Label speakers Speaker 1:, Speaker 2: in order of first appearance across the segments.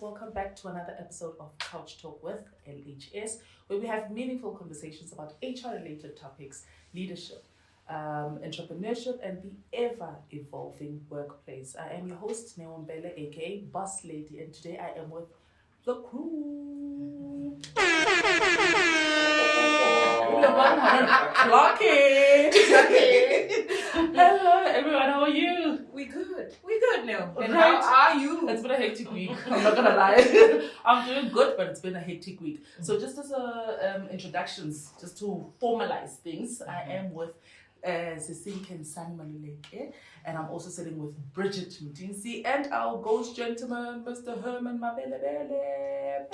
Speaker 1: Welcome back to another episode of Couch Talk with LHS, where we have meaningful conversations about HR-related topics, leadership, entrepreneurship, and the ever-evolving workplace. I am your host, Neombele, aka Boss Lady, and today I am with the crew. Clock it! Hello, everyone. How are you?
Speaker 2: We good now. And
Speaker 1: Right.
Speaker 2: how are you?
Speaker 1: It's been a hectic week. I'm not gonna lie. I'm doing good, but it's been a hectic week. So just as introductions, just to formalize things, I am with Sisink and Sani Maluleke, and I'm also sitting with Bridget Mutinsi and our ghost gentleman, Mr. Herman Mabelebele.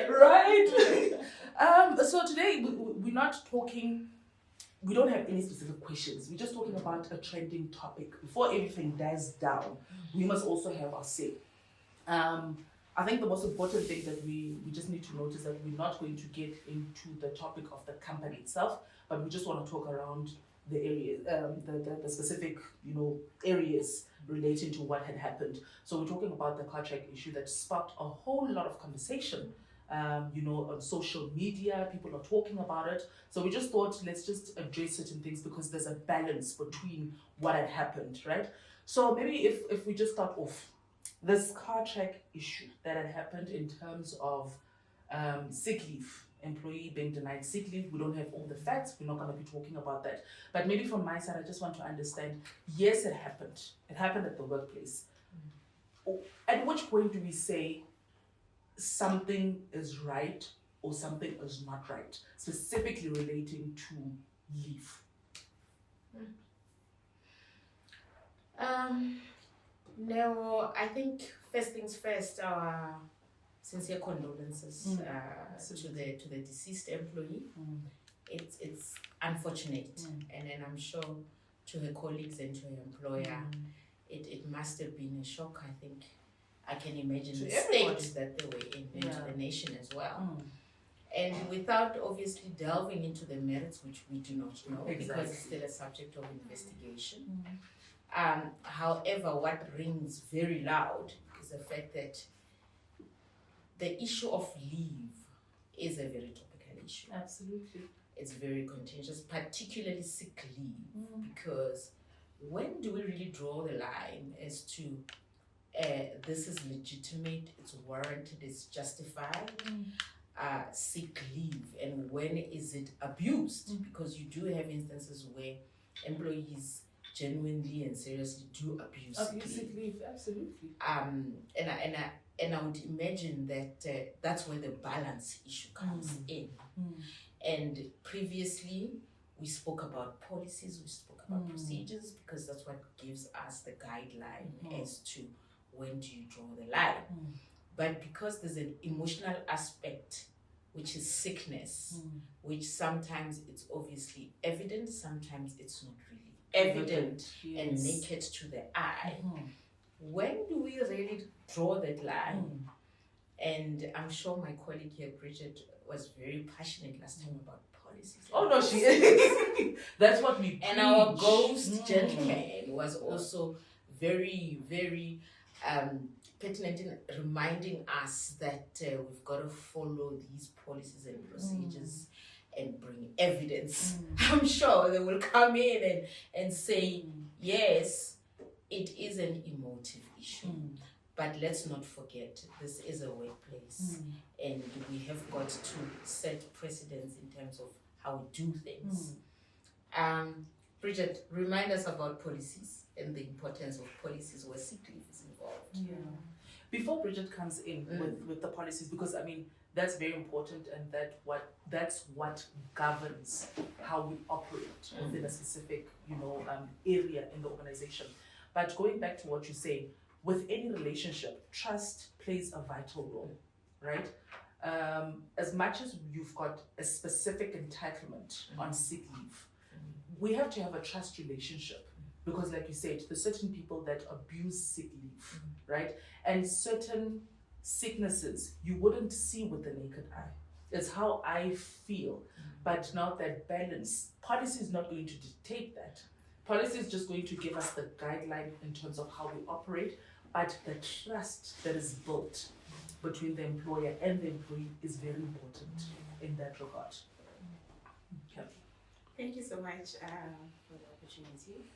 Speaker 1: Right. So today we're not talking. We don't have any specific questions. We're just talking about a trending topic. Before everything dies down, we must also have our say. I think the most important thing that we just need to notice that we're not going to get into the topic of the company itself, but we just want to talk around the areas, the specific areas relating to what had happened. So we're talking about the car track issue that sparked a whole lot of conversation. On social media, people are talking about it. So we just thought, let's just address certain things because there's a balance between what had happened, right? So maybe if we just start off, this car track issue that had happened in terms of sick leave, employee being denied sick leave, we don't have all the facts, we're not going to be talking about that. But maybe from my side, I just want to understand, yes, it happened. It happened at the workplace. At which point do we say, something is right or something is not right, specifically relating to leave?
Speaker 2: No, I think first things first, our sincere condolences to the deceased employee. It's unfortunate, and then I'm sure to her colleagues and to her employer, it must have been a shock. I think I can imagine the state that they were in, and to the nation as well. And without obviously delving into the merits, which we do not know, because it's still a subject of investigation. However, what rings very loud is the fact that the issue of leave is a very topical issue.
Speaker 1: Absolutely.
Speaker 2: It's very contentious, particularly sick leave, because when do we really draw the line as to this is legitimate, it's warranted, it's justified, sick leave, and when is it abused? Because you do have instances where employees genuinely and seriously do abuse sick leave.
Speaker 1: Absolutely.
Speaker 2: And I would imagine that that's where the balance issue comes in. And previously, we spoke about policies, we spoke about procedures, because that's what gives us the guideline as to when do you draw the line. But because there's an emotional aspect, which is sickness, which sometimes it's obviously evident, sometimes it's not really evident and naked to the eye. When do we really draw that line? And I'm sure my colleague here, Bridget, was very passionate last time about policies.
Speaker 1: Oh no, she is. That's what we
Speaker 2: And our ghost gentleman was also very, very pertinent in reminding us that we've got to follow these policies and procedures and bring evidence. I'm sure they will come in and say, yes, it is an emotive issue. But let's not forget, this is a workplace, and we have got to set precedents in terms of how we do things. Bridget, remind us about policies and the importance of policies where sick leave is involved.
Speaker 1: Before Bridget comes in with the policies, because I mean that's very important, and that's what governs how we operate within a specific area in the organization. But going back to what you say, with any relationship, trust plays a vital role, right? As much as you've got a specific entitlement on sick leave, we have to have a trust relationship, because like you said, there's certain people that abuse sick leave, right? And certain sicknesses you wouldn't see with the naked eye. It's how I feel. But now that balance, policy is not going to dictate that. Policy is just going to give us the guideline in terms of how we operate, but the trust that is built between the employer and the employee is very important in that regard. Okay.
Speaker 3: Thank you so much for the opportunity.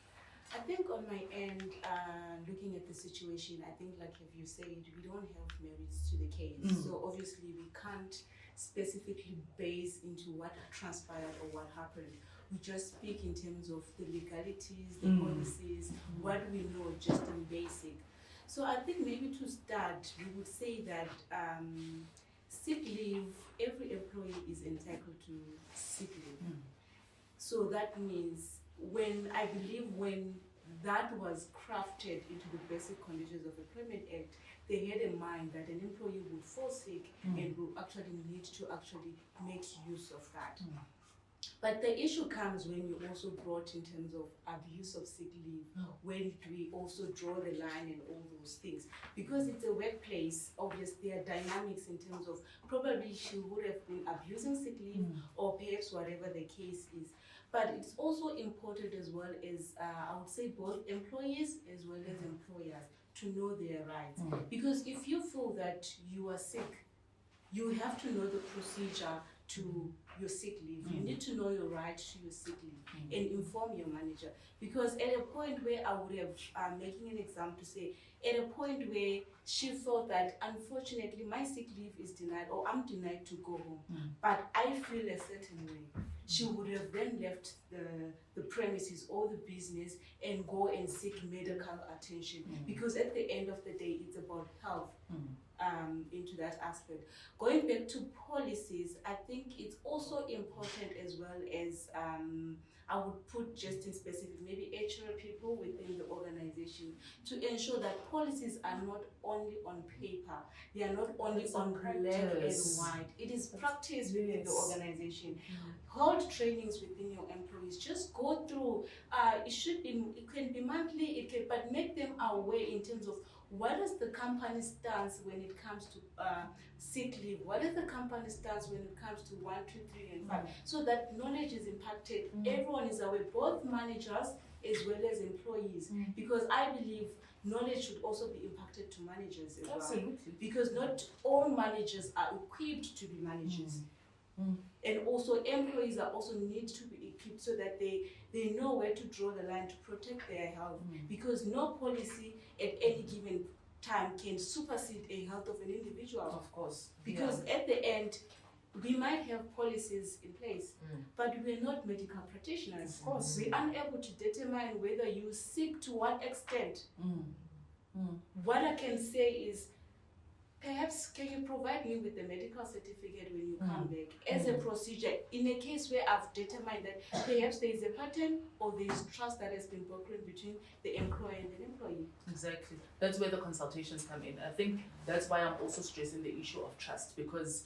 Speaker 3: I think on my end, looking at the situation, I think like you said, we don't have merits to the case. So obviously we can't specifically base into what transpired or what happened. We just speak in terms of the legalities, the policies, what we know just in basic. So I think maybe to start, we would say that sick leave, every employee is entitled to sick leave. So that means when that was crafted into the basic conditions of Employment Act, they had in mind that an employee would fall sick and will actually need to actually make use of that. But the issue comes when you also brought in terms of abuse of sick leave, when we also draw the line and all those things. Because it's a workplace, obviously there are dynamics in terms of probably she would have been abusing sick leave or perhaps whatever the case is. But it's also important as well as, I would say, both employees as well as employers to know their rights. Because if you feel that you are sick, you have to know the procedure to your sick leave. You need to know your right to your sick leave and inform your manager. Because at a point where I would have, making an example to say, at a point where she felt that unfortunately my sick leave is denied or I'm denied to go home, but I feel a certain way, she would have then left the premises or the business and go and seek medical attention. Because at the end of the day, it's about health. Into that aspect. Going back to policies, I think it's also important as well as I would put just in specific, maybe HR people within the organization to ensure that policies are not only on paper, they are not only on black and white. It is practiced within the organization. Hold trainings within your employees. Just go through. It can be monthly. But make them aware in terms of what is the company stance when it comes to sick leave? What is the company stance when it comes to 1, 2, 3, and 5? So that knowledge is impacted. Everyone is aware, both managers as well as employees. Because I believe knowledge should also be impacted to managers as well. Because not all managers are equipped to be managers. And also employees are also need to be equipped so that they know where to draw the line to protect their health. Because no policy at any given time can supersede a health of an individual.
Speaker 1: Of course.
Speaker 3: Because at the end, we might have policies in place, but we're not medical practitioners.
Speaker 1: Of course.
Speaker 3: We're unable to determine whether you seek to what extent. What I can say is, perhaps can you provide me with the medical certificate when you come back as a procedure in a case where I've determined that perhaps there is a pattern or there is trust that has been broken between the employer and the employee.
Speaker 1: Exactly. That's where the consultations come in. I think that's why I'm also stressing the issue of trust, because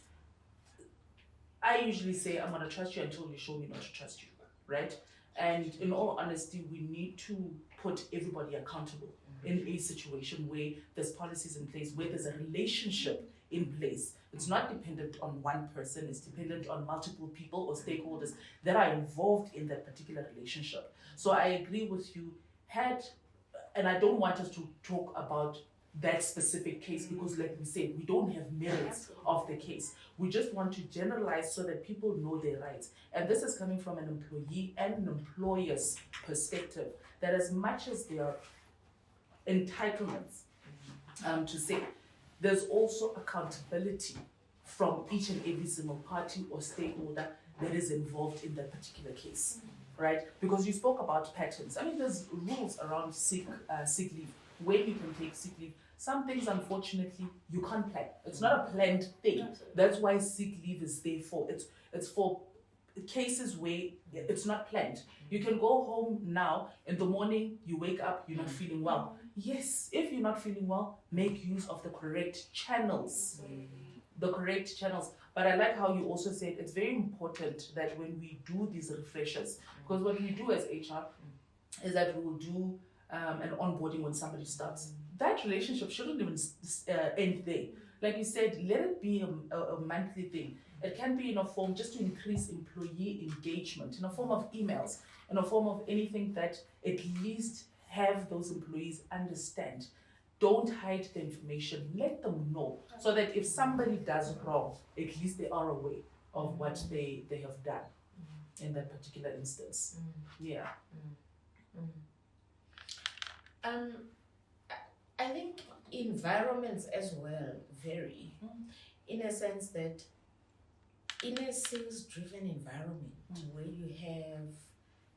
Speaker 1: I usually say I'm going to trust you until you show me not to trust you, right? And in all honesty, we need to put everybody accountable in a situation where there's policies in place, where there's a relationship in place. It's not dependent on one person, it's dependent on multiple people or stakeholders that are involved in that particular relationship. So I agree with you, and I don't want us to talk about that specific case because, like we said, we don't have merits of the case. We just want to generalize so that people know their rights. And this is coming from an employee and an employer's perspective, that as much as there are entitlements to say, there's also accountability from each and every single party or stakeholder that is involved in that particular case, right? Because you spoke about patterns. I mean, there's rules around sick leave, when you can take sick leave. Some things, unfortunately, you can't plan. It's not a planned thing. That's why sick leave is there for. It's for cases where it's not planned. You can go home now, in the morning, you wake up, you're not feeling well. Yes, if you're not feeling well, make use of the correct channels. The correct channels. But I like how you also said it's very important that when we do these refreshers, because what we do as HR is that we will do an onboarding when somebody starts. That relationship shouldn't even end there. Like you said, let it be a monthly thing. It can be in a form just to increase employee engagement, in a form of emails, in a form of anything that at least have those employees understand. Don't hide the information, let them know, so that if somebody does wrong, at least they are aware of what they have done in that particular instance. Yeah.
Speaker 2: I think environments as well vary, in a sense that in a sales-driven environment where you have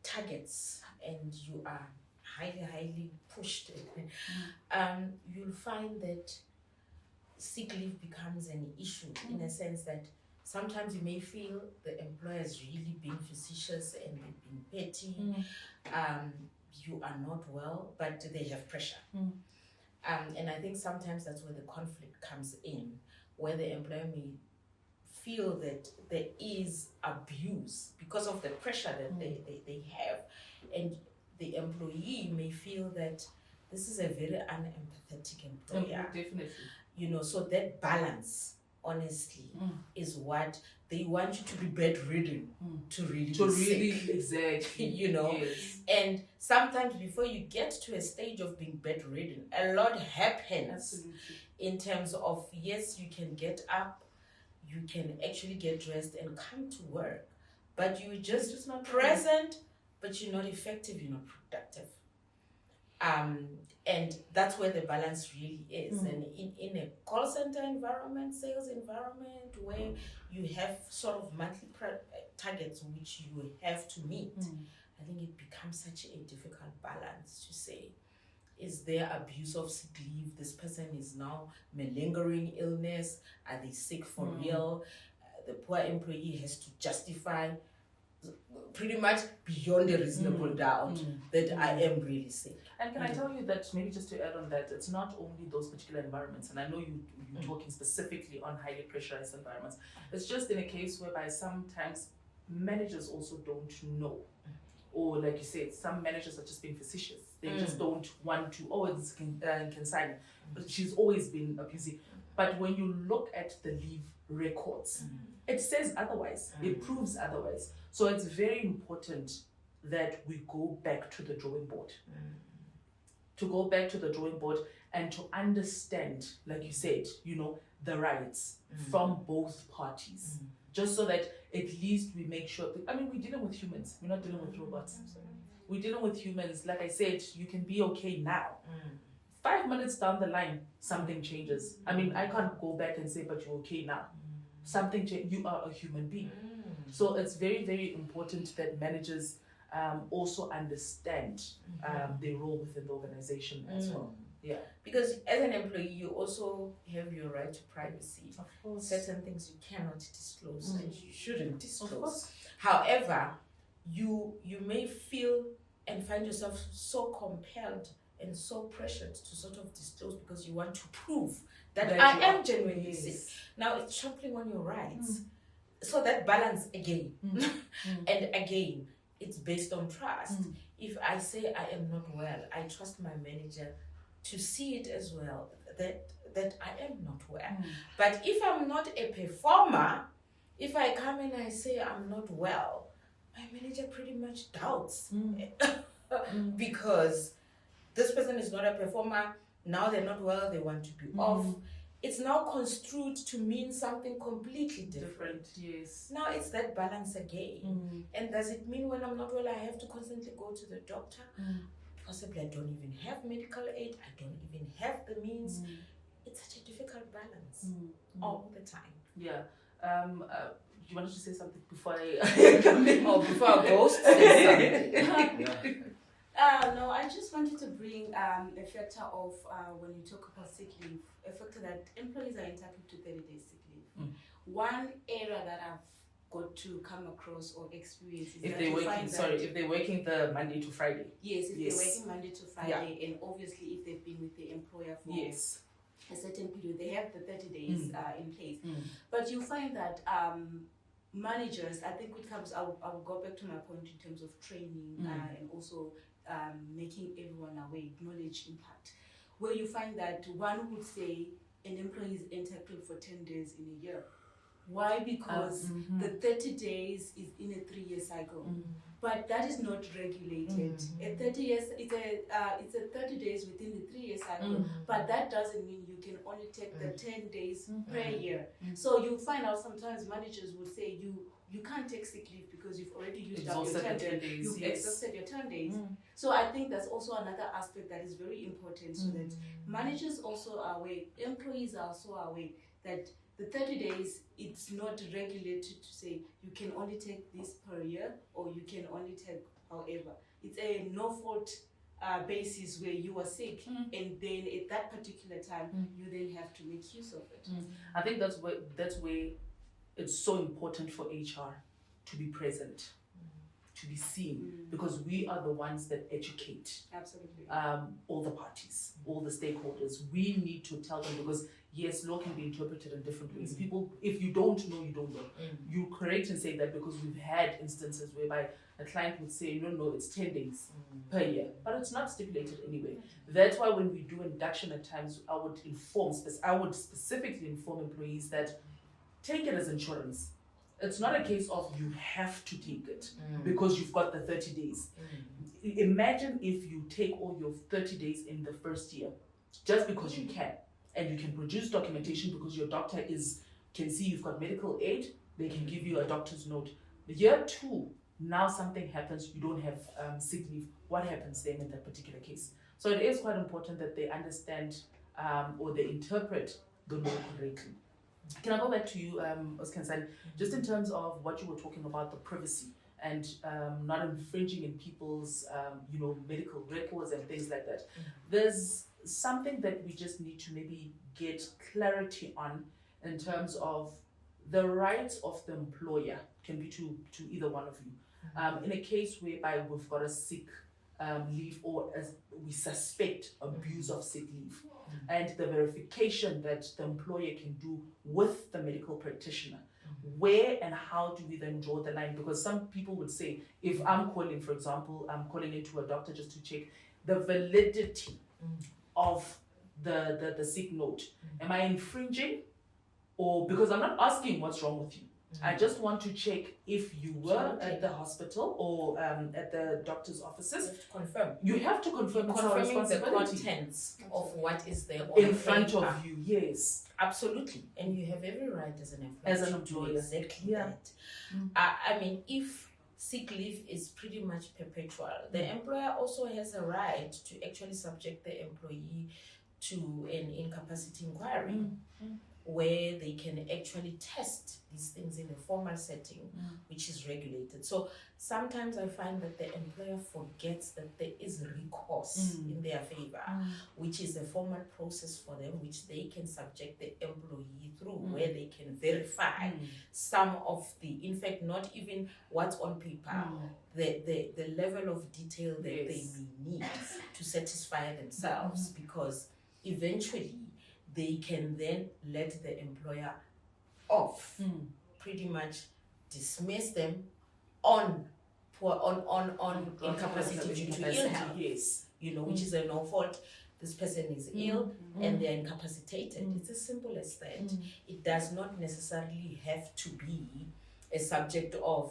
Speaker 2: targets and you are highly pushed, you'll find that sick leave becomes an issue in a sense that sometimes you may feel the employer is really being facetious and being petty. You are not well, but they have pressure. And I think sometimes that's where the conflict comes in, where the employer may feel that there is abuse because of the pressure that they have. And the employee may feel that this is a very unempathetic employer.
Speaker 1: Definitely.
Speaker 2: You know, so that balance, honestly, is what they want you to be bedridden to really be sick.
Speaker 1: Exactly.
Speaker 2: You know,
Speaker 1: yes.
Speaker 2: And sometimes before you get to a stage of being bedridden, a lot happens.
Speaker 1: Absolutely.
Speaker 2: In terms of, yes, you can get up, you can actually get dressed and come to work, but you're just not present, but you're not effective, you're not productive. And that's where the balance really is. And in a call center environment, sales environment, where you have sort of monthly targets which you have to meet, I think it becomes such a difficult balance to say, is there abuse of sick leave? This person is now malingering illness. Are they sick for real? The poor employee has to justify pretty much beyond a reasonable doubt that I am really sick.
Speaker 1: And can I tell you that, maybe just to add on that, it's not only those particular environments, and I know you're talking specifically on highly pressurized environments. It's just in a case whereby sometimes managers also don't know. Or like you said, some managers are just being facetious. They just don't want to, it's Gcina. But she's always been abusing. But when you look at the leave records, it says otherwise. It proves otherwise. So it's very important that we go back to the drawing board. To go back to the drawing board and to understand, like you said, you know, the rights from both parties. Just so that at least we make sure. I mean, we're dealing with humans. We're not dealing with robots. We're dealing with humans. Like I said, you can be okay now. 5 minutes down the line, something changes. I mean, I can't go back and say, but you're okay now. Something you are a human being. So it's very, very important that managers also understand their role within the organization as well. Yeah.
Speaker 2: Because as an employee, you also have your right to privacy.
Speaker 1: Of course.
Speaker 2: Certain things you cannot disclose and you shouldn't disclose.
Speaker 1: Of course.
Speaker 2: However, you may feel and find yourself so compelled and so pressured to sort of disclose because you want to prove that I am genuinely sick. Now it's trampling on your rights. So that balance again, and again, it's based on trust. If I say I am not well, I trust my manager to see it as well, that I am not well. But if I'm not a performer, if I come and I say I'm not well, my manager pretty much doubts because this person is not a performer, now they're not well, they want to be off. It's now construed to mean something completely different.
Speaker 1: Yes.
Speaker 2: Now it's that balance again. And does it mean when I'm not well, I have to constantly go to the doctor? Possibly I don't even have medical aid. I don't even have the means. It's such a difficult balance all the time.
Speaker 1: Yeah. You wanted to say something before I come in?
Speaker 2: Or before I ghost say something.
Speaker 3: No, I just wanted to bring a factor of when you talk about sick leave, a factor that employees are entitled to 30 days sick leave. One area that I've got to come across or experience is
Speaker 1: if they're working, if they're working the Monday to Friday.
Speaker 3: Yes, if they're working Monday to Friday, and obviously if they've been with the employer for a certain period, they have the 30 days in place. But you find that managers, I think it comes, I'll go back to my point in terms of training and also making everyone aware, knowledge impact, where you find that one would say an employee is entitled for 10 days in a year. Why? Because the 30 days is in a 3-year cycle, but that is not regulated. A 30 years, it's a 30 days within the 3-year cycle, but that doesn't mean you can only take the 10 days per year. So you find out sometimes managers would say you can't take sick leave because you've already used up your 10 days. You've exhausted your 10 days. So I think that's also another aspect that is very important, so that managers also are aware, employees are also aware that the 30 days, it's not regulated to say you can only take this per year or you can only take however. It's a no-fault basis where you are sick and then at that particular time, you then have to make use of it.
Speaker 1: I think that's where it's so important for HR to be present, to be seen, because we are the ones that educate all the parties, all the stakeholders. We need to tell them, because yes, law can be interpreted in different ways. People, if you don't know, you don't know. You're correct in saying that, because we've had instances whereby a client would say, no, it's 10 days per year, but it's not stipulated anyway. That's why when we do induction at times, I would specifically inform employees that take it as insurance. It's not a case of you have to take it because you've got the 30 days. Imagine if you take all your 30 days in the first year, just because you can, and you can produce documentation because your doctor can see you've got medical aid, they can give you a doctor's note. Year 2, now something happens, you don't have sick leave. What happens then in that particular case? So it is quite important that they understand or they interpret the law correctly. Can I go back to you, Oscar, just in terms of what you were talking about, the privacy and not infringing in people's medical records and things like that. There's something that we just need to maybe get clarity on in terms of the rights of the employer, can be to either one of you. In a case whereby we've got a sick leave, or as we suspect abuse of sick leave, and the verification that the employer can do with the medical practitioner, where and how do we then draw the line? Because some people would say, if I'm calling, for example, I'm calling into a doctor just to check the validity of the sick note. Am I infringing? Or because I'm not asking what's wrong with you. I just want to check if you were
Speaker 2: Absolutely.
Speaker 1: at the hospital or at the doctor's offices.
Speaker 2: Just confirm.
Speaker 1: You have to confirm it's our
Speaker 2: Confirming the
Speaker 1: responsibility
Speaker 2: contents of what is there on
Speaker 1: in front
Speaker 2: paper.
Speaker 1: of you. Yes.
Speaker 2: Absolutely, and you have every right as an employer
Speaker 1: As an
Speaker 2: to
Speaker 1: employer.
Speaker 2: do exactly
Speaker 1: Yeah.
Speaker 2: that. I mean, if sick leave is pretty much perpetual, the employer also has a right to actually subject the employee to an incapacity inquiry, where they can actually test these things in a formal setting, which is regulated. So sometimes I find that the employer forgets that there is recourse in their favor, which is a formal process for them, which they can subject the employee through, where they can verify some of the, in fact, not even what's on paper, the level of detail that they may need to satisfy themselves, because eventually they can then let the employer off, pretty much dismiss them on incapacity due to ill health.
Speaker 1: Yes.
Speaker 2: You know, which is a no fault. This person is ill and they're incapacitated. It's as simple as that. It does not necessarily have to be a subject of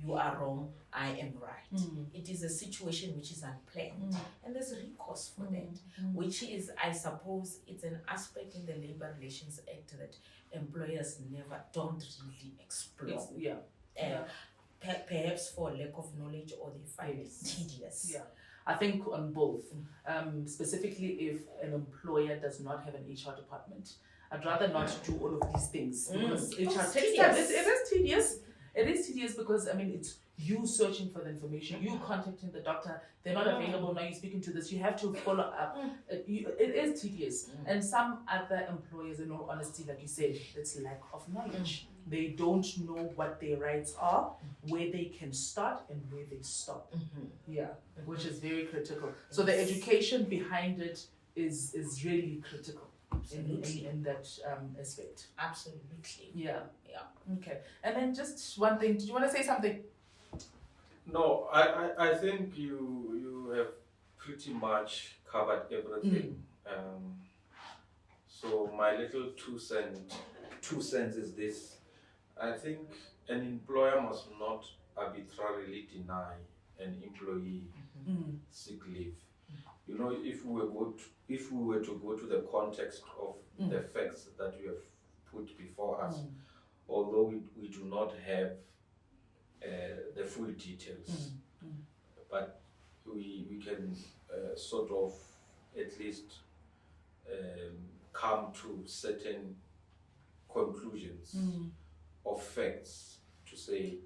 Speaker 2: you are wrong, I am right. It is a situation which is unplanned, and there's a recourse for that, which is, I suppose, it's an aspect in the Labour Relations Act that employers don't really explore. Perhaps for lack of knowledge, or they find it tedious.
Speaker 1: Yeah. I think on both, specifically if an employer does not have an HR department, I'd rather not do all of these things because HR takes time. It is tedious. It is tedious because, I mean, it's you searching for the information, you contacting the doctor, they're not available, now you're speaking to this, you have to follow up. It is tedious. And some other employers, in all honesty, like you said, it's lack of knowledge. They don't know what their rights are, where they can start and where they stop. Which is very critical. So the education behind it is really critical. In that aspect.
Speaker 2: Absolutely.
Speaker 1: Yeah. Okay. And then just one thing, did you want to say something?
Speaker 4: No, I think you have pretty much covered everything. So my little two cents is this. I think an employer must not arbitrarily deny an employee sick leave. You know, if we were to go to the context of the facts that you have put before us, although we do not have the full details, but we can sort of at least come to certain conclusions of facts to say,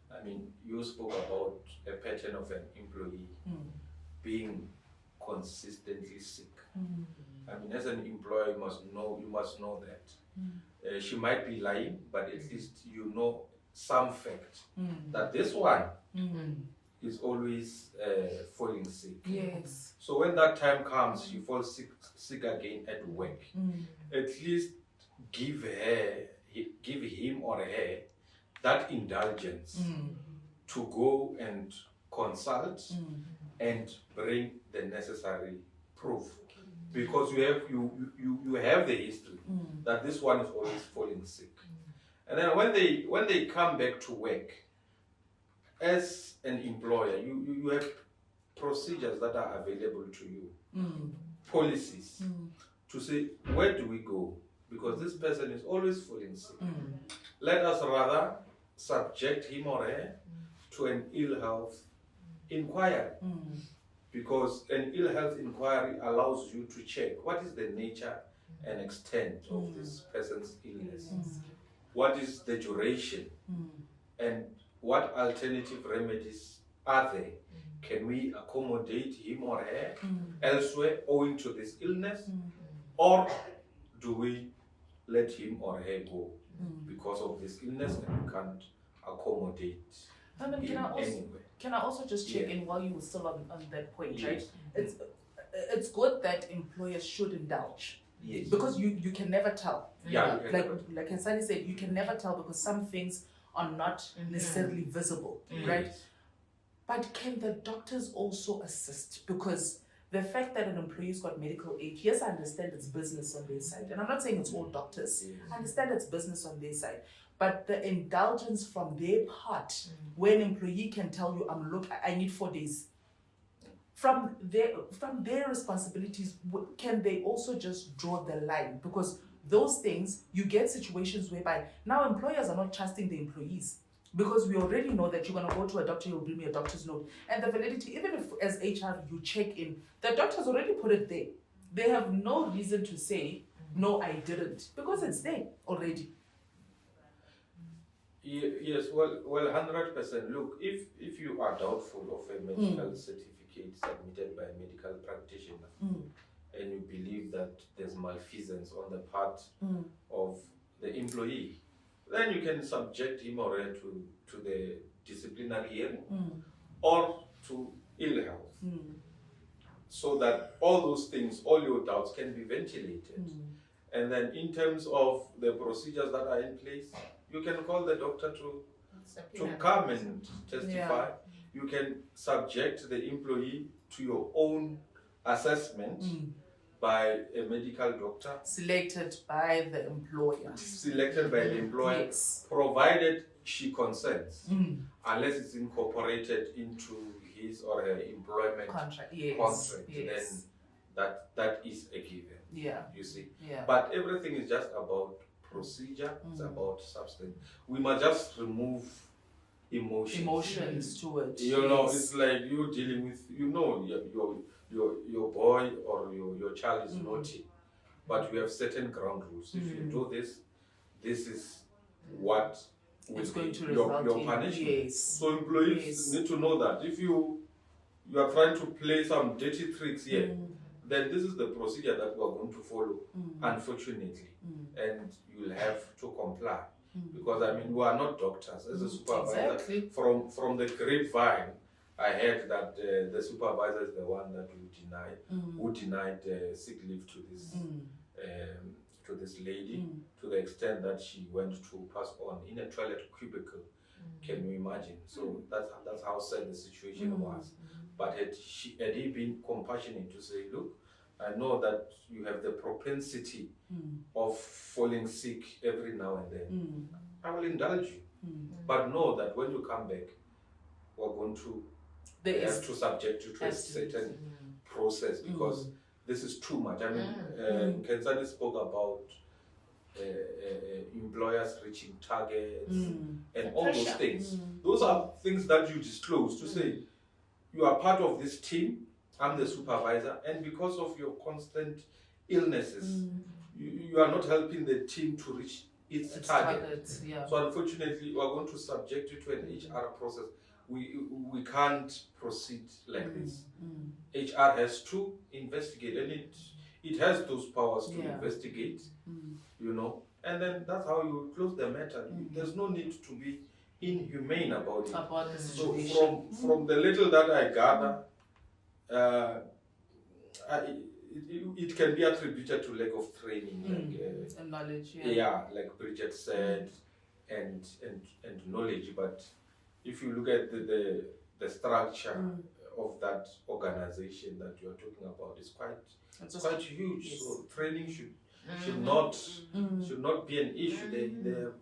Speaker 4: I mean, you spoke about a pattern of an employee being consistently sick. I mean, as an employer, you must know that. She might be lying, but at least you know some fact that this one is always falling sick.
Speaker 1: Yes.
Speaker 4: So when that time comes, she falls sick again at work. At least give him or her that indulgence to go and consult and bring the necessary proof, because you have the history that this one is always falling sick. And then when they come back to work, as an employer, you have procedures that are available to you, policies to say, where do we go? Because this person is always falling sick. Let us rather subject him or her to an ill health inquiry, because an ill health inquiry allows you to check what is the nature and extent of this person's illness, what is the duration, and what alternative remedies are there. Can we accommodate him or her elsewhere owing to this illness, or do we let him or her go because of this illness and we can't accommodate
Speaker 1: can I also just check in while you were still on that point, right? It's good that employers should indulge.
Speaker 4: Yes.
Speaker 1: Because you can never tell.
Speaker 4: Yeah.
Speaker 1: Like Hansani said, you can never tell because some things are not necessarily visible, right? But can the doctors also assist? Because the fact that an employee's got medical aid, yes, I understand it's business on their side. And I'm not saying it's all doctors. I understand it's business on their side. but the indulgence from their part, where an employee can tell you, I need 4 days. From their responsibilities, can they also just draw the line? Because those things, you get situations whereby now employers are not trusting the employees, because we already know that you're going to go to a doctor, you'll bring me a doctor's note. And the validity, even if as HR you check in, the doctor's already put it there. They have no reason to say, no, I didn't, because it's there already.
Speaker 4: Yes, well, 100%. Look, if you are doubtful of a medical certificate submitted by a medical practitioner, and you believe that there's malfeasance on the part of the employee, then you can subject him or her to the disciplinary hearing or to ill health, so that all those things, all your doubts can be ventilated. And then in terms of the procedures that are in place, you can call the doctor to come and testify. You can subject the employee to your own assessment by a medical doctor.
Speaker 1: Selected by the employer.
Speaker 4: Yes. Provided she consents, unless it's incorporated into his or her employment contract. Then that is a given.
Speaker 1: Yeah.
Speaker 4: You see.
Speaker 1: Yeah.
Speaker 4: But everything is just about procedure, it's about substance. We must just remove emotions
Speaker 1: to it.
Speaker 4: You know, it's like you dealing with, your boy or your child is naughty, but we have certain ground rules. If you do this, this is what will
Speaker 1: going to
Speaker 4: your punishment.
Speaker 1: Yes.
Speaker 4: So employees need to know that if you are trying to play some dirty tricks here, then this is the procedure that we are going to follow, unfortunately, and you'll have to comply. Because I mean, we are not doctors. As a supervisor, from the grapevine, I heard that the supervisor is the one that who denied sick leave to this lady, to the extent that she went to pass on in a toilet cubicle. Can you imagine? So that's how sad the situation was. But had he been compassionate to say, look, I know that you have the propensity of falling sick every now and then. I will indulge you. But know that when you come back, we're going to have to subject you to a certain process, because this is too much. I mean, Kenzani spoke about employers reaching targets and all those things. Those are things that you disclose to say, you are part of this team, I'm the supervisor, and because of your constant illnesses, you are not helping the team to reach its target. So unfortunately, we are going to subject you to an HR process. We can't proceed like this. HR has to investigate, and it has those powers to investigate, and then that's how you close the matter. There's no need to be inhumane about it.
Speaker 1: About the
Speaker 4: So
Speaker 1: situation.
Speaker 4: from the little that I gather, it can be attributed to lack of training,
Speaker 1: and knowledge.
Speaker 4: Like Bridget said, and knowledge. But if you look at the structure of that organization that you are talking about, it's quite huge. Yes. So training should not be an issue.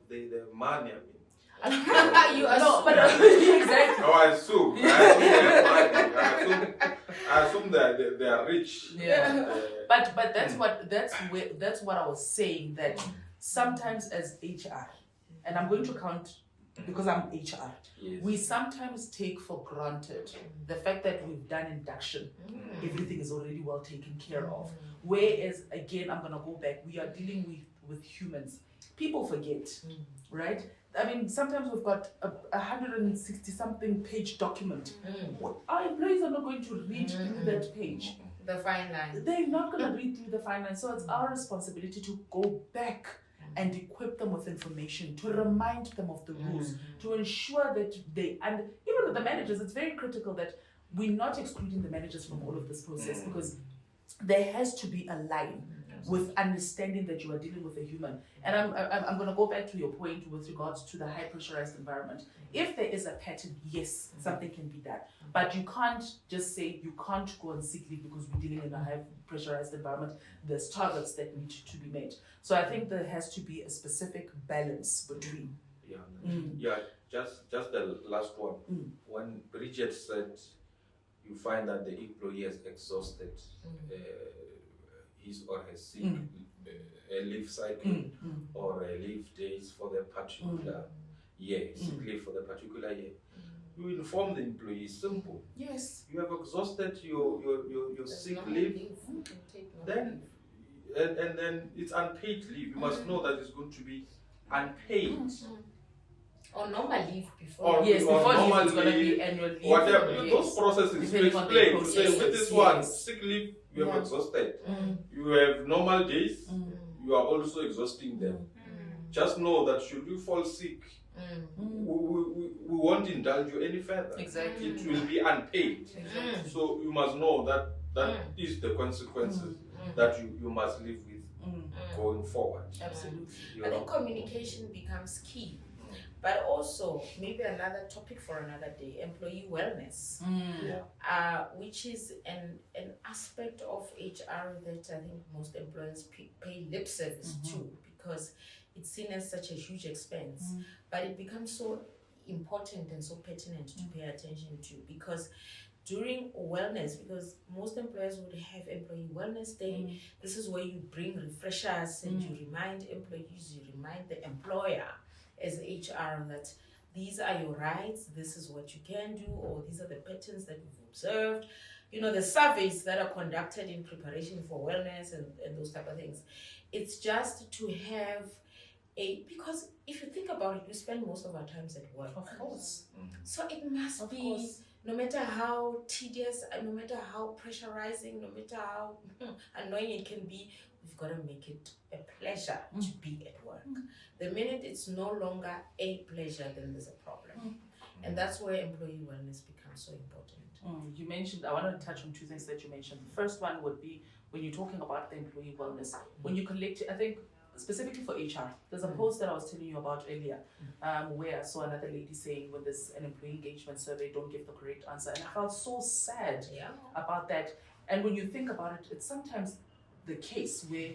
Speaker 4: They have money. I mean,
Speaker 1: exactly.
Speaker 4: No, I assume I assume that they are rich.
Speaker 1: But that's what I was saying, that sometimes as HR, and I'm going to count because I'm HR, we sometimes take for granted the fact that we've done induction, everything is already well taken care of. Whereas again, I'm gonna go back, we are dealing with humans. People forget, right? I mean, sometimes we've got a 160-something page document. Our employees are not going to read through that page.
Speaker 2: The fine line.
Speaker 1: They're not going to read through the fine line. So it's our responsibility to go back and equip them with information, to remind them of the rules, to ensure that and even with the managers, it's very critical that we're not excluding the managers from all of this process, because there has to be a line with understanding that you are dealing with a human. And I'm going to go back to your point with regards to the high pressurized environment. If there is a pattern, yes, something can be done. But you can't just say you can't go on sick leave because we're dealing in a high pressurized environment. There's targets that need to be met. So I think there has to be a specific balance between
Speaker 4: Yeah, just the last one. When Bridget said you find that the employee has exhausted his or her sick leave cycle or leave days for the particular year, sick leave for the particular year. You inform the employee, simple.
Speaker 1: Yes.
Speaker 4: You have exhausted your sick leave, then and then it's unpaid leave. You must know that it's going to be unpaid.
Speaker 2: Or normal leave before.
Speaker 4: Or
Speaker 1: Yes, before leave
Speaker 4: normal
Speaker 1: it's going to be
Speaker 4: leave,
Speaker 1: annual leave.
Speaker 4: whatever.
Speaker 2: Yes.
Speaker 4: Those processes to
Speaker 1: Depending on the
Speaker 4: explain. Say, with
Speaker 1: processes,
Speaker 4: this one,
Speaker 1: yes.
Speaker 4: sick leave, you have
Speaker 1: Yeah.
Speaker 4: exhausted. You have normal days, you are also exhausting them. Just know that should you fall sick, we won't indulge you any further.
Speaker 1: Exactly.
Speaker 4: It will be unpaid.
Speaker 1: Exactly.
Speaker 4: So you must know that is the consequences that you must live with going forward.
Speaker 1: Absolutely.
Speaker 4: You
Speaker 2: I
Speaker 4: know?
Speaker 2: think communication becomes key. But also, maybe another topic for another day, employee wellness, which is an aspect of HR that I think most employers pay lip service to, because it's seen as such a huge expense. But it becomes so important and so pertinent to pay attention to, because during wellness, because most employers would have employee wellness day, this is where you bring refreshers and you remind employees, you remind the employer as HR that these are your rights, this is what you can do, or these are the patterns that we've observed. You know, the surveys that are conducted in preparation for wellness and those type of things. It's just to have because if you think about it, we spend most of our times at work.
Speaker 1: Of course.
Speaker 2: So it must
Speaker 1: Of
Speaker 2: be,
Speaker 1: course.
Speaker 2: no matter how tedious, no matter how pressurizing, no matter how annoying it can be, we've got to make it a pleasure to be at work. The minute it's no longer a pleasure, then there's a problem. And that's where employee wellness becomes so important.
Speaker 1: You mentioned, I want to touch on two things that you mentioned. The first one would be when you're talking about the employee wellness, when you collect, I think specifically for HR, there's a post that I was telling you about earlier, where I saw another lady saying when there's an employee engagement survey, don't give the correct answer. And I felt so sad about that. And when you think about it, it's sometimes the case where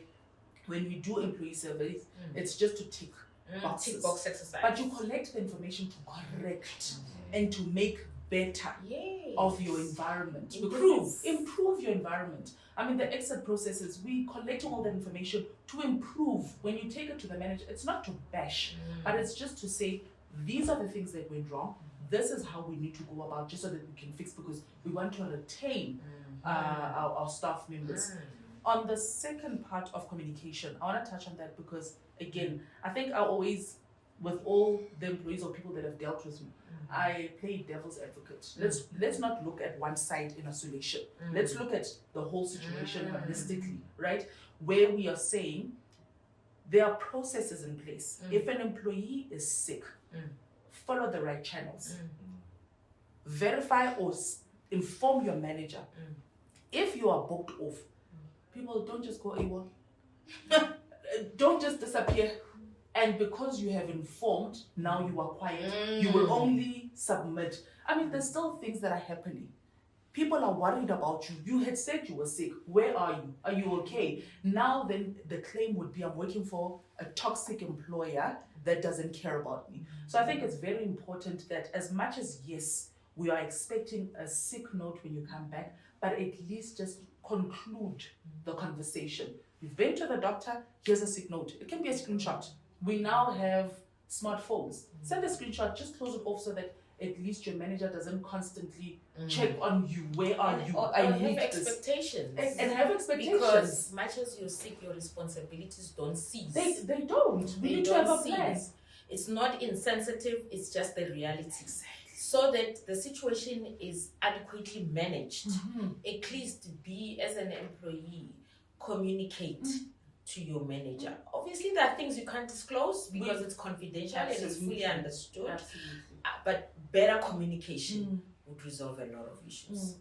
Speaker 1: when we do employee surveys, it's just to tick boxes.
Speaker 2: Tick box exercise.
Speaker 1: But you collect the information to correct and to make better of your environment. Improve your environment. I mean, the exit processes, we collecting all that information to improve. When you take it to the manager, it's not to bash, but it's just to say, these are the things that went wrong. This is how we need to go about, just so that we can fix, because we want to retain our staff members. On the second part of communication, I want to touch on that because, again, I think I always, with all the employees or people that have dealt with me, I play devil's advocate. Let's not look at one side in isolation. Let's look at the whole situation holistically, right? Where we are saying there are processes in place. If an employee is sick, follow the right channels. Verify or inform your manager. If you are booked off, people don't just go AWOL. Don't just disappear. And because you have informed, now you are quiet. You will only submit. I mean, there's still things that are happening. People are worried about you. You had said you were sick. Where are you? Are you okay? Now then the claim would be, I'm working for a toxic employer that doesn't care about me. So I think it's very important that as much as, yes, we are expecting a sick note when you come back, but at least just conclude the conversation. You've been to the doctor, here's a sick note. It can be a screenshot. We now have smartphones. Send a screenshot, just close it off so that at least your manager doesn't constantly check on you. Where are you?
Speaker 2: Or
Speaker 1: I
Speaker 2: have
Speaker 1: need
Speaker 2: expectations.
Speaker 1: And have expectations.
Speaker 2: Because much as you're sick, your responsibilities don't cease.
Speaker 1: They don't. We need to have a plan.
Speaker 2: It's not insensitive, it's just the reality. So that the situation is adequately managed. At least be, as an employee, communicate to your manager. Obviously, there are things you can't disclose because it's confidential and it's fully understood.
Speaker 1: Absolutely.
Speaker 2: But better communication would resolve a lot of issues.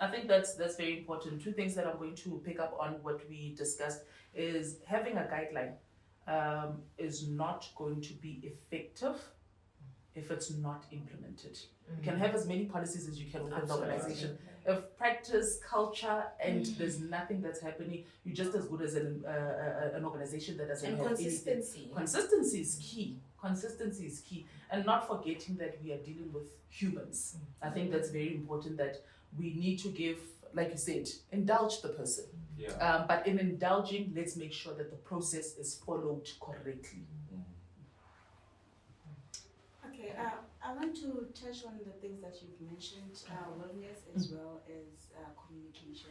Speaker 1: I think that's very important. Two things that I'm going to pick up on what we discussed is having a guideline is not going to be effective if it's not implemented. You can have as many policies as you can within the
Speaker 2: Absolutely.
Speaker 1: organization. If practice, culture, and there's nothing that's happening, you're just as good as an organization that doesn't
Speaker 2: And
Speaker 1: have anything.
Speaker 2: consistency.
Speaker 1: Consistency is key. Consistency is key. And not forgetting that we are dealing with humans. I think that's very important, that we need to give, like you said, indulge the person.
Speaker 4: Yeah.
Speaker 1: But in indulging, let's make sure that the process is followed correctly.
Speaker 3: Okay, I want to touch on the things that you've mentioned, wellness as well as communication.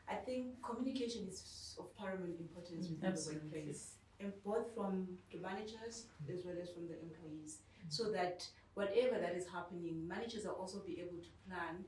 Speaker 3: I think communication is of paramount importance within
Speaker 1: Absolutely.
Speaker 3: the workplace, and both from the managers as well as from the employees, so that whatever that is happening, managers are also be able to plan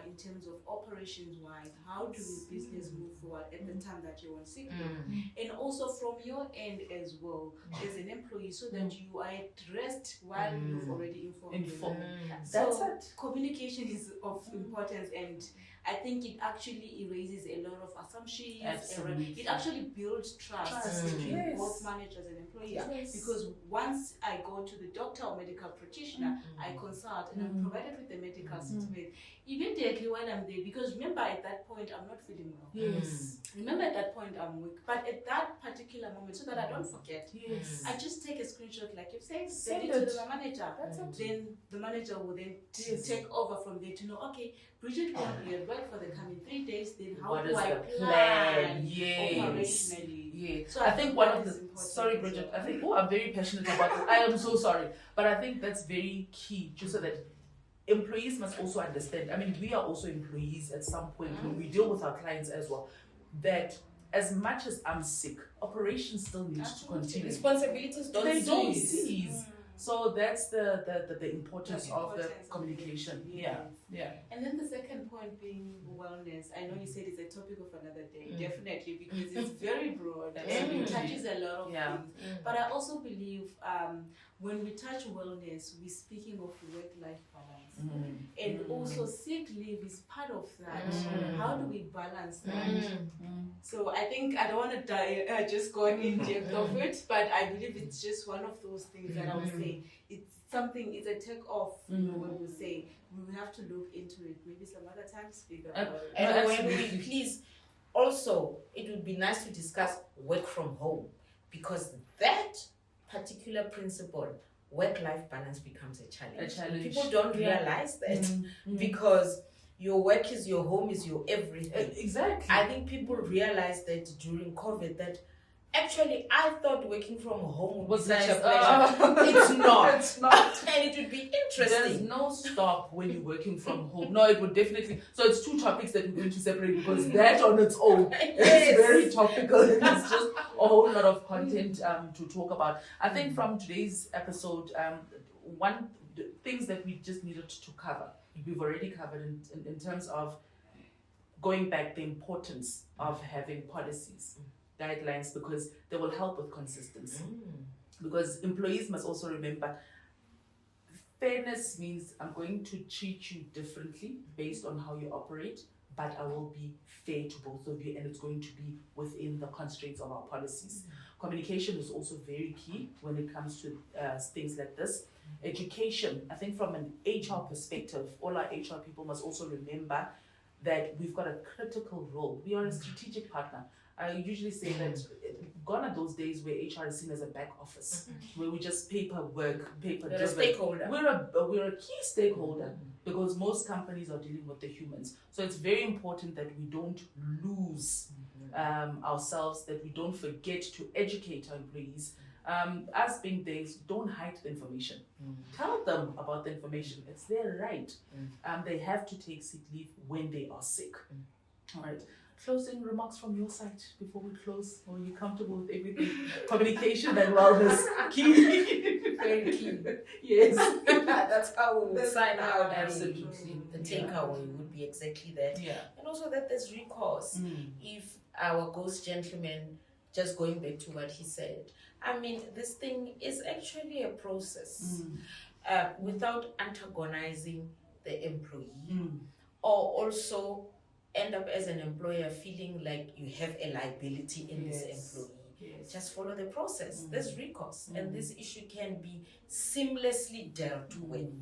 Speaker 3: in terms of operations wise, how do business move forward at the time that you're on sick leave, and also from your end as well as an employee, so that you are at rest while you've already informed them.
Speaker 1: That's
Speaker 3: So
Speaker 1: it.
Speaker 3: communication is of importance, and I think it actually erases a lot of assumptions.
Speaker 1: Absolutely.
Speaker 3: It actually builds trust between
Speaker 1: Yes.
Speaker 3: both managers and employees.
Speaker 1: Yes.
Speaker 3: Because once I go to the doctor or medical practitioner, I consult and I'm provided with the medical certificate. Immediately while I'm there, because remember at that point I'm not feeling well.
Speaker 1: Yes.
Speaker 3: Remember at that point I'm weak. But at that particular moment, so that I don't forget,
Speaker 1: Yes.
Speaker 3: I just take a screenshot, like you've said,
Speaker 1: Send
Speaker 3: send it to
Speaker 1: it.
Speaker 3: the manager.
Speaker 1: That's it.
Speaker 3: Then the manager will then
Speaker 1: Yes.
Speaker 3: take over from there to know, okay, Bridget won't be at work for the coming 3 days, then how
Speaker 1: What
Speaker 3: do
Speaker 1: is
Speaker 3: I
Speaker 1: the
Speaker 3: plan
Speaker 1: plan? Yes.
Speaker 3: operationally?
Speaker 1: Yeah.
Speaker 3: So
Speaker 1: I think one of
Speaker 3: that is
Speaker 1: the
Speaker 3: important
Speaker 1: sorry,
Speaker 3: as
Speaker 1: Bridget.
Speaker 3: well.
Speaker 1: I think I'm very passionate about this. I am so sorry, but I think that's very key, just so that employees must also understand. I mean, we are also employees at some point when we deal with our clients as well. That as much as I'm sick, operations still needs to continue.
Speaker 2: Responsibilities don't
Speaker 1: They don't
Speaker 2: cease.
Speaker 1: cease. So that's the importance
Speaker 3: The
Speaker 1: of the
Speaker 3: importance of
Speaker 1: communication.
Speaker 3: yes.
Speaker 1: Yeah.
Speaker 3: And then the second point being wellness. I know you said it's a topic of another day, definitely, because it's very broad and
Speaker 1: Absolutely.
Speaker 3: it touches a lot of
Speaker 1: Yeah.
Speaker 3: things. But I also believe when we touch wellness, we're speaking of work-life balance. And also sick leave is part of that. How do we balance that? So I think I don't want to just go in depth of it, but I believe it's just one of those things that I would say it's something, it's a take off, you know, when we say we have to look into it. Maybe some other time speak about it.
Speaker 2: And when we please, also, it would be nice to discuss work from home, because that particular principle, work-life balance, becomes a challenge. People don't realize that because your work is your home, is your everything.
Speaker 1: Exactly.
Speaker 2: I think people realized that during COVID that actually I thought working from home
Speaker 1: was
Speaker 2: be
Speaker 1: such
Speaker 2: nice.
Speaker 1: a pleasure.
Speaker 2: It's not.
Speaker 1: It's not.
Speaker 2: And it would be
Speaker 1: There's
Speaker 2: interesting.
Speaker 1: no stop when you're working from home. No, it would definitely. So it's two topics that we're going to separate, because that on its own
Speaker 2: Yes.
Speaker 1: is very topical. It's just a whole lot of content to talk about. I think from today's episode, things that we just needed to cover, we've already covered in terms of going back, the importance of having policies, guidelines, because they will help with consistency. Because employees must also remember, fairness means I'm going to treat you differently based on how you operate, but I will be fair to both of you, and it's going to be within the constraints of our policies. Communication is also very key when it comes to things like this. Education, I think from an HR perspective, all our HR people must also remember that we've got a critical role. We are a strategic partner. I usually say that gone are those days where HR is seen as a back office, where we just paperwork, paper
Speaker 2: You're a stakeholder.
Speaker 1: We're a key stakeholder, because most companies are dealing with the humans. So it's very important that we don't lose ourselves, that we don't forget to educate our employees. Us being there, don't hide the information. Tell them about the information. It's their right. They have to take sick leave when they are sick. All right. Closing remarks from your side before we close. Are you comfortable with everything? Communication and wellness. Key.
Speaker 2: Very key.
Speaker 1: Yes.
Speaker 2: That's how we will sign out.
Speaker 1: Absolutely.
Speaker 2: The takeaway would be exactly that.
Speaker 1: Yeah.
Speaker 2: And also that there's recourse. If our ghost gentleman, just going back to what he said, I mean, this thing is actually a process without antagonizing the employee, or also end up as an employer feeling like you have a liability in this employee.
Speaker 1: Yes.
Speaker 2: Just follow the process. There's recourse, and this issue can be seamlessly dealt with.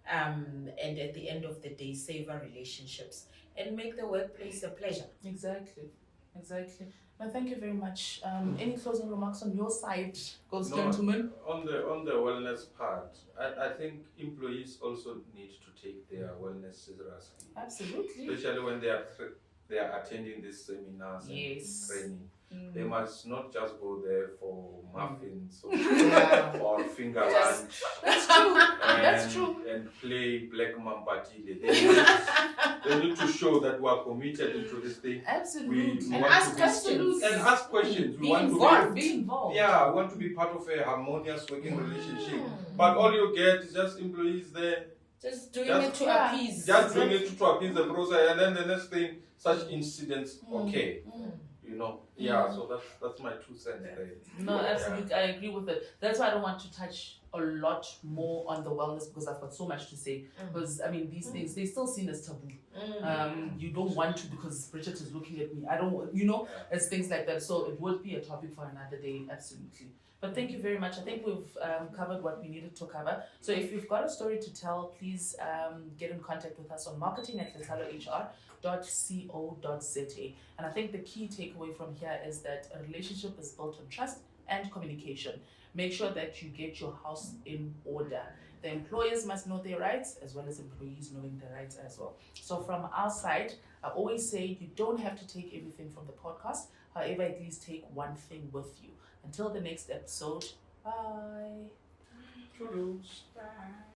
Speaker 2: and at the end of the day, savor relationships and make the workplace a pleasure.
Speaker 1: Exactly. Well, thank you very much. Any closing remarks on your side, those gentlemen?
Speaker 4: On the wellness part, I think employees also need to take their wellness seriously,
Speaker 1: Absolutely.
Speaker 4: especially when they are attending these seminars and
Speaker 2: Yes.
Speaker 4: training. They must not just go there for muffins or finger
Speaker 2: Just-
Speaker 4: lunch
Speaker 1: That's true.
Speaker 4: and,
Speaker 1: That's true.
Speaker 4: and play black mampatile. They need to show that we are committed into this thing.
Speaker 1: Absolutely.
Speaker 4: We
Speaker 2: And
Speaker 4: want
Speaker 2: ask
Speaker 4: to be-
Speaker 2: questions.
Speaker 4: And ask questions.
Speaker 2: Be
Speaker 4: We want
Speaker 2: involved.
Speaker 4: to
Speaker 1: Be involved.
Speaker 4: be, yeah, we want to be part of a harmonious working relationship. But all you get is just employees there,
Speaker 2: Just doing
Speaker 4: Just-
Speaker 2: it to
Speaker 1: Yeah.
Speaker 2: appease.
Speaker 4: just doing it to appease the process, and then the next thing, such incidents, okay, you know. Yeah, so that's my 2 cents there.
Speaker 1: No, absolutely. I agree with it. That's why I don't want to touch a lot more on the wellness because I've got so much to say. Because I mean, these days they're still seen as taboo. You don't want to because Bridget is looking at me. I don't, it's things like that. So it would be a topic for another day, absolutely. But thank you very much. I think we've covered what we needed to cover. So if you've got a story to tell, please get in contact with us on marketing@dhladhlahr.co.za. And I think the key takeaway from here is that a relationship is built on trust and communication. Make sure that you get your house in order. The employers must know their rights as well as employees knowing their rights as well. So from our side, I always say you don't have to take everything from the podcast. However, at least take one thing with you. Until the next episode, bye.
Speaker 4: Toodles.
Speaker 3: Bye.